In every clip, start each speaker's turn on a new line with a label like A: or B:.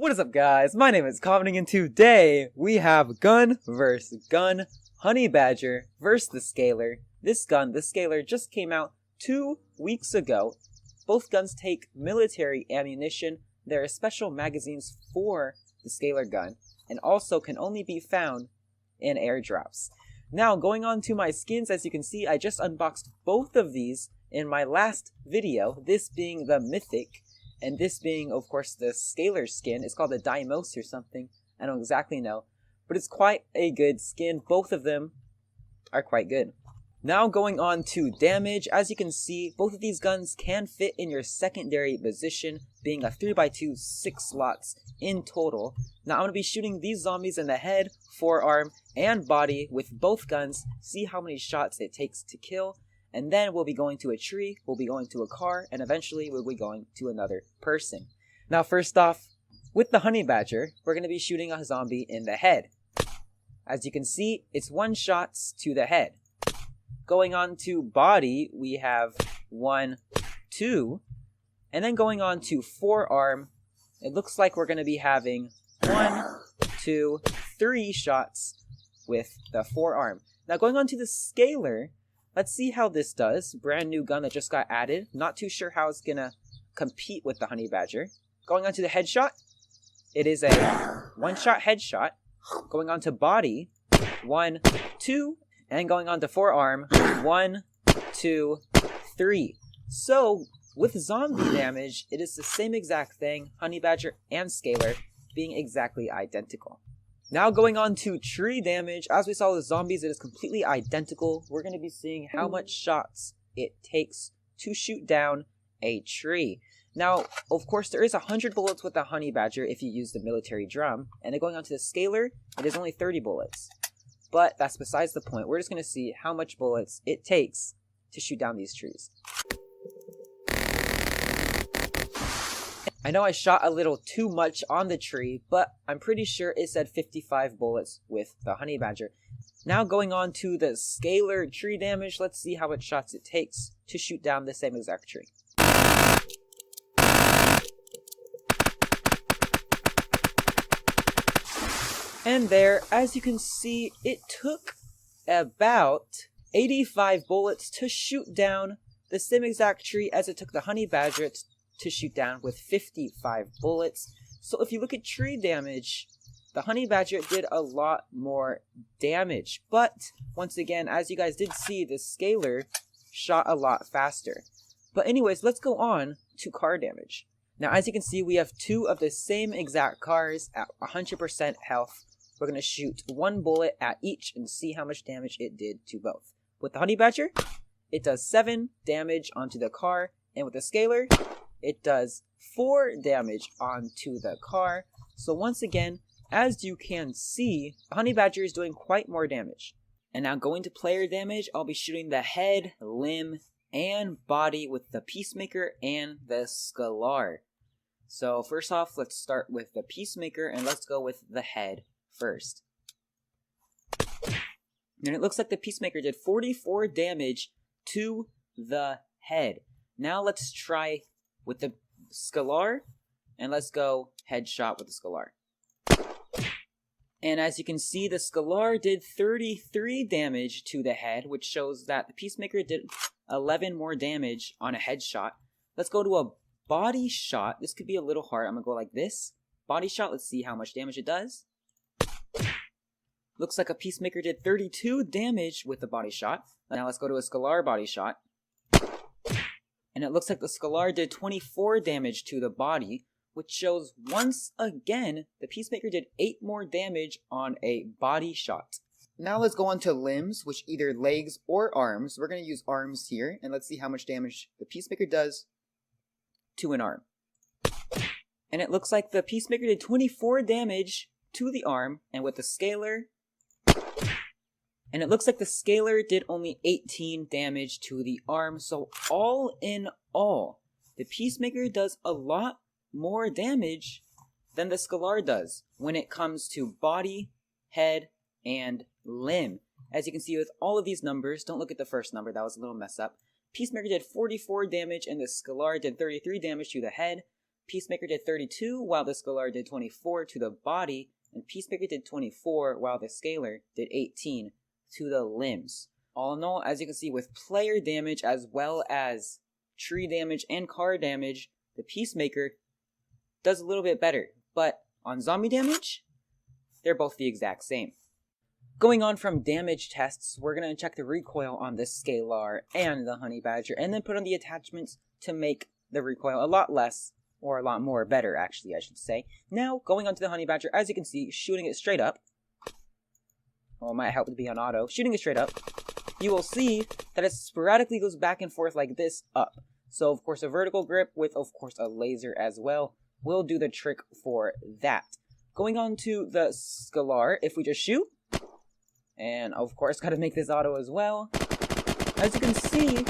A: What is up, guys? My name is Kameding, and today we have gun versus gun. Honeybadger versus the Scalar. This gun, the Scalar, just came out 2 weeks ago. Both guns take military ammunition. There are special magazines for the Scalar gun, and also can only be found in airdrops. Now, going on to my skins, as you can see, I just unboxed both of these in my last video, this being the Mythic, and this being, of course, the Scalar skin. It's called the Dimos or something. I don't exactly know. But it's quite a good skin. Both of them are quite good. Now going on to damage. As you can see, both of these guns can fit in your secondary position, being a 3x2, 6 slots in total. Now I'm going to be shooting these zombies in the head, forearm, and body with both guns. See how many shots it takes to kill. And then we'll be going to a tree, we'll be going to a car, and eventually we'll be going to another person. Now first off, with the Honeybadger, we're going to be shooting a zombie in the head. As you can see, it's 1 shot to the head. Going on to body, we have 1, 2, and then going on to forearm, it looks like we're going to be having 1, 2, 3 shots with the forearm. Now going on to the Scalar, let's see how this does. Brand new gun that just got added. Not too sure how it's going to compete with the Honeybadger. Going on to the headshot, it is a 1-shot headshot. Going on to body, 1, 2, and going on to forearm, 1, 2, 3. So, with zombie damage, it is the same exact thing, Honeybadger and Scalar being exactly identical. Now going on to tree damage, as we saw with zombies, it is completely identical. We're going to be seeing how much shots it takes to shoot down a tree. Now, of course, there is 100 bullets with the Honeybadger if you use the military drum, and then going on to the Scalar, it is only 30 bullets. But that's besides the point. We're just going to see how much bullets it takes to shoot down these trees. I know I shot a little too much on the tree, but I'm pretty sure it said 55 bullets with the Honeybadger. Now going on to the Scalar tree damage, let's see how much shots it takes to shoot down the same exact tree. And there, as you can see, it took about 85 bullets to shoot down the same exact tree as it took the Honeybadger to shoot down with 55 bullets. So if you look at tree damage, the Honeybadger did a lot more damage. But once again, as you guys did see, the Scalar shot a lot faster. But anyways, let's go on to car damage. Now as you can see, we have 2 of the same exact cars at 100% health. We're going to shoot 1 bullet at each and see how much damage it did to both. With the Honeybadger, it does 7 damage onto the car, and with the Scalar, it does 4 damage onto the car. So once again, as you can see, the Honeybadger is doing quite more damage. And now going to player damage, I'll be shooting the head, limb, and body with the Peacemaker and the Scalar. So first off, let's start with the Peacemaker, and let's go with the head first. And it looks like the Peacemaker did 44 damage to the head. Now let's try with the Scalar, and let's go headshot with the Scalar. And as you can see, the Scalar did 33 damage to the head, which shows that the Peacemaker did 11 more damage on a headshot. Let's go to a body shot. This could be a little hard. I'm going to go like this. Body shot, let's see how much damage it does. Looks like a Peacemaker did 32 damage with the body shot. Now let's go to a Scalar body shot. And it looks like the Scalar did 24 damage to the body, which shows once again the Peacemaker did 8 more damage on a body shot. Now let's go on to limbs, which either legs or arms. We're going to use arms here, and let's see how much damage the Peacemaker does to an arm. And it looks like the Peacemaker did 24 damage to the arm, and with the Scalar, and it looks like the Scalar did only 18 damage to the arm. So all in all, the Peacemaker does a lot more damage than the Scalar does when it comes to body, head, and limb. As you can see with all of these numbers, don't look at the first number, that was a little mess up. Peacemaker did 44 damage and the Scalar did 33 damage to the head. Peacemaker did 32, while the Scalar did 24 to the body, and Peacemaker did 24, while the Scalar did 18 to the limbs. All in all, as you can see, with player damage as well as tree damage and car damage, the Peacemaker does a little bit better. But on zombie damage, they're both the exact same. Going on from damage tests, we're going to check the recoil on this Scalar and the Honeybadger, and then put on the attachments to make the recoil a lot less, or a lot more better, actually, I should say. Now, going on to the Honeybadger, as you can see, shooting it straight up. Well, it might help to be on auto. Shooting it straight up, you will see that it sporadically goes back and forth like this up. So, of course, a vertical grip with, of course, a laser as well will do the trick for that. Going on to the Scalar, if we just shoot, and of course, gotta make this auto as well. As you can see,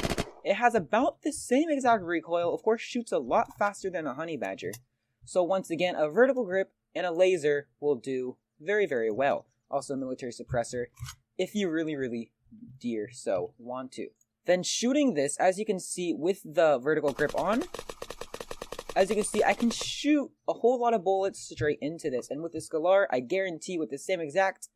A: it has about the same exact recoil, of course shoots a lot faster than a Honeybadger. So once again, a vertical grip and a laser will do very, very well. Also military suppressor, if you really dear so want to. Then shooting this, as you can see with the vertical grip on, as you can see, I can shoot a whole lot of bullets straight into this. And with the Scalar, I guarantee with the same exact,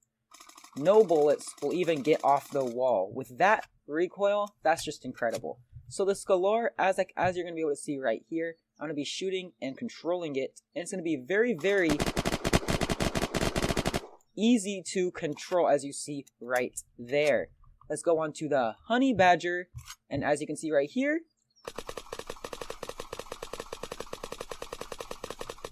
A: no bullets will even get off the wall. With that recoil, that's just incredible. So the Scalar, as you're going to be able to see right here, I'm going to be shooting and controlling it. And it's going to be very, very easy to control, as you see right there. Let's go on to the Honeybadger. And as you can see right here,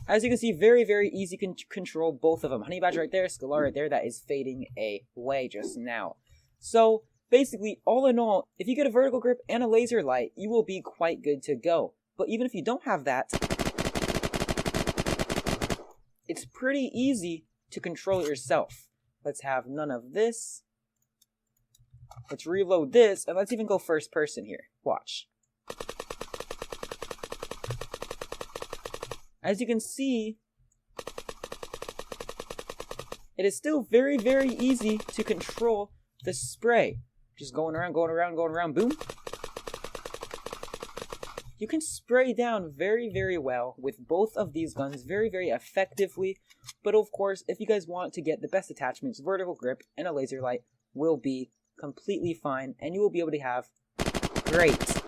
A: as you can see, very, very easy to control both of them. Honeybadger right there, Scalar right there, that is fading away just now. So, basically, all in all, if you get a vertical grip and a laser light, you will be quite good to go. But even if you don't have that, it's pretty easy to control it yourself. Let's have none of this. Let's reload this, and let's even go first person here. Watch. As you can see, it is still very, very easy to control the spray. Just going around, boom. You can spray down very, very well with both of these guns, very, very effectively. But of course, if you guys want to get the best attachments, vertical grip and a laser light will be completely fine, and you will be able to have great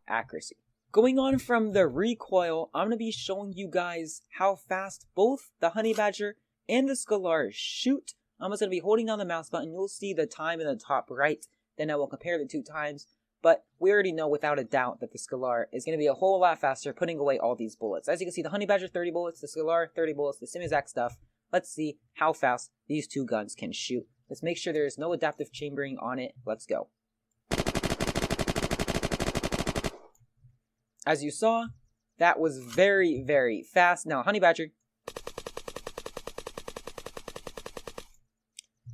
A: accuracy. Going on from the recoil, I'm going to be showing you guys how fast both the Honeybadger and the Scalar shoot. I'm just going to be holding down the mouse button. You'll see the time in the top right. Then I will compare the two times. But we already know without a doubt that the Scalar is going to be a whole lot faster putting away all these bullets. As you can see, the Honeybadger 30 bullets, the Scalar 30 bullets, the same exact stuff. Let's see how fast these two guns can shoot. Let's make sure there is no adaptive chambering on it. Let's go. As you saw, that was very, very fast. Now, Honeybadger.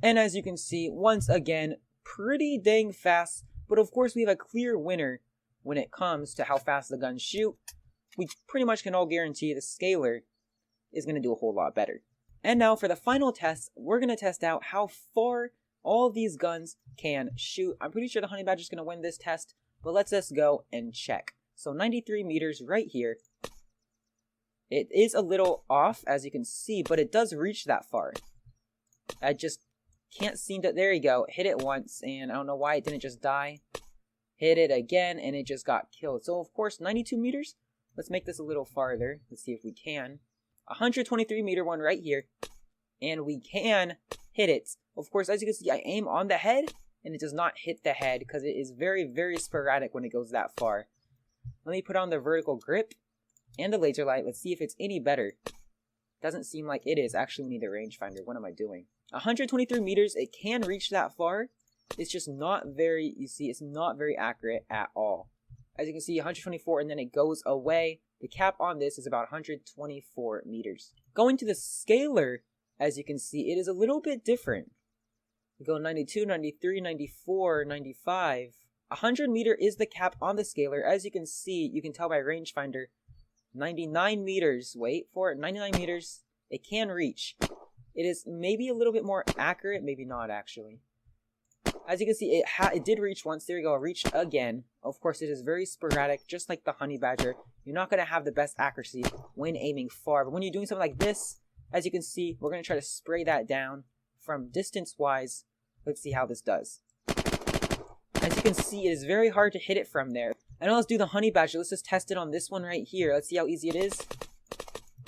A: And as you can see, once again, pretty dang fast. But of course, we have a clear winner when it comes to how fast the guns shoot. We pretty much can all guarantee the Scalar is going to do a whole lot better. And now for the final test, we're going to test out how far all of these guns can shoot. I'm pretty sure the Honeybadger is going to win this test, but let's just go and check. So 93 meters right here. It is a little off, as you can see, but it does reach that far. I just can't seem to... There you go. Hit it once, and I don't know why it didn't just die. Hit it again, and it just got killed. So, of course, 92 meters. Let's make this a little farther. Let's see if we can. 123 meter one right here. And we can hit it. Of course, as you can see, I aim on the head, and it does not hit the head, because it is very, very sporadic when it goes that far. Let me put on the vertical grip and the laser light. Let's see if it's any better. Doesn't seem like it is. Actually, we need the rangefinder. What am I doing? 123 meters. It can reach that far. It's just not very, you see, it's not very accurate at all. As you can see, 124, and then it goes away. The cap on this is about 124 meters. Going to the Scalar, as you can see, it is a little bit different. We go 92, 93, 94, 95. 100 meter is the cap on the Scalar. As you can see, you can tell by rangefinder, 99 meters, wait for it, 99 meters, it can reach. It is maybe a little bit more accurate, maybe not actually. As you can see, it did reach once. There we go, it reached again. Of course, it is very sporadic, just like the Honeybadger. You're not going to have the best accuracy when aiming far, but when you're doing something like this, as you can see, we're going to try to spray that down from distance-wise. Let's see how this does. As you can see, it is very hard to hit it from there. And now let's do the Honeybadger. Let's just test it on this one right here. Let's see how easy it is.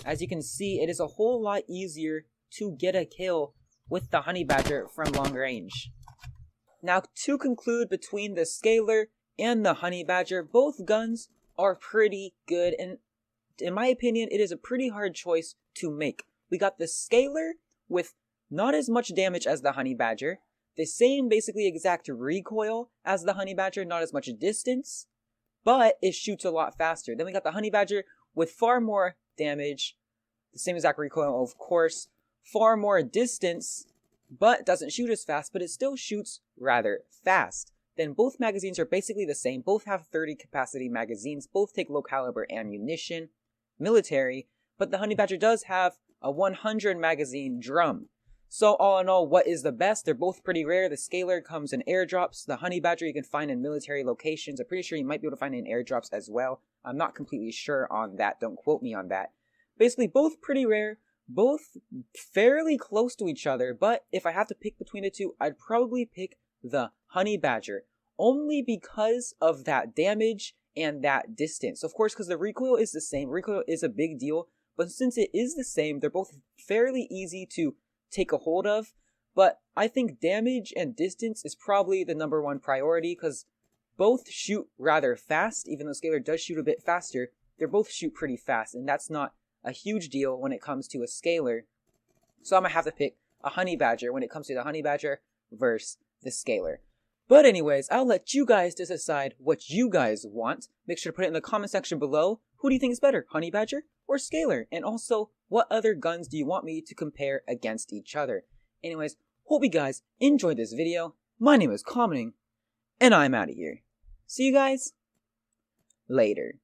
A: As you can see, it is a whole lot easier to get a kill with the Honeybadger from long range. Now, to conclude, between the Scalar and the Honeybadger, both guns are pretty good, and in my opinion, it is a pretty hard choice to make. We got the Scalar with not as much damage as the Honeybadger, the same basically exact recoil as the Honeybadger, not as much distance, but it shoots a lot faster. Then we got the Honeybadger with far more damage, the same exact recoil, of course, far more distance, but doesn't shoot as fast, but it still shoots rather fast. Then both magazines are basically the same. Both have 30 capacity magazines. Both take low caliber ammunition, military, but the Honeybadger does have a 100 magazine drum. So all in all, what is the best? They're both pretty rare. The Scalar comes in airdrops. The Honeybadger you can find in military locations. I'm pretty sure you might be able to find it in airdrops as well. I'm not completely sure on that. Don't quote me on that. Basically, both pretty rare. Both fairly close to each other, but if I have to pick between the two, I'd probably pick the Honeybadger, only because of that damage and that distance. Of course, because the recoil is the same. Recoil is a big deal, but since it is the same, they're both fairly easy to take a hold of, but I think damage and distance is probably the #1 priority, because both shoot rather fast. Even though Scalar does shoot a bit faster, they both shoot pretty fast, and that's not a huge deal when it comes to a Scalar. So I'm going to have to pick a Honeybadger when it comes to the Honeybadger versus the Scalar. But anyways, I'll let you guys decide what you guys want. Make sure to put it in the comment section below. Who do you think is better, Honeybadger or Scalar? And also, what other guns do you want me to compare against each other? Anyways, hope you guys enjoyed this video. My name is Kameding, and I'm out of here. See you guys later.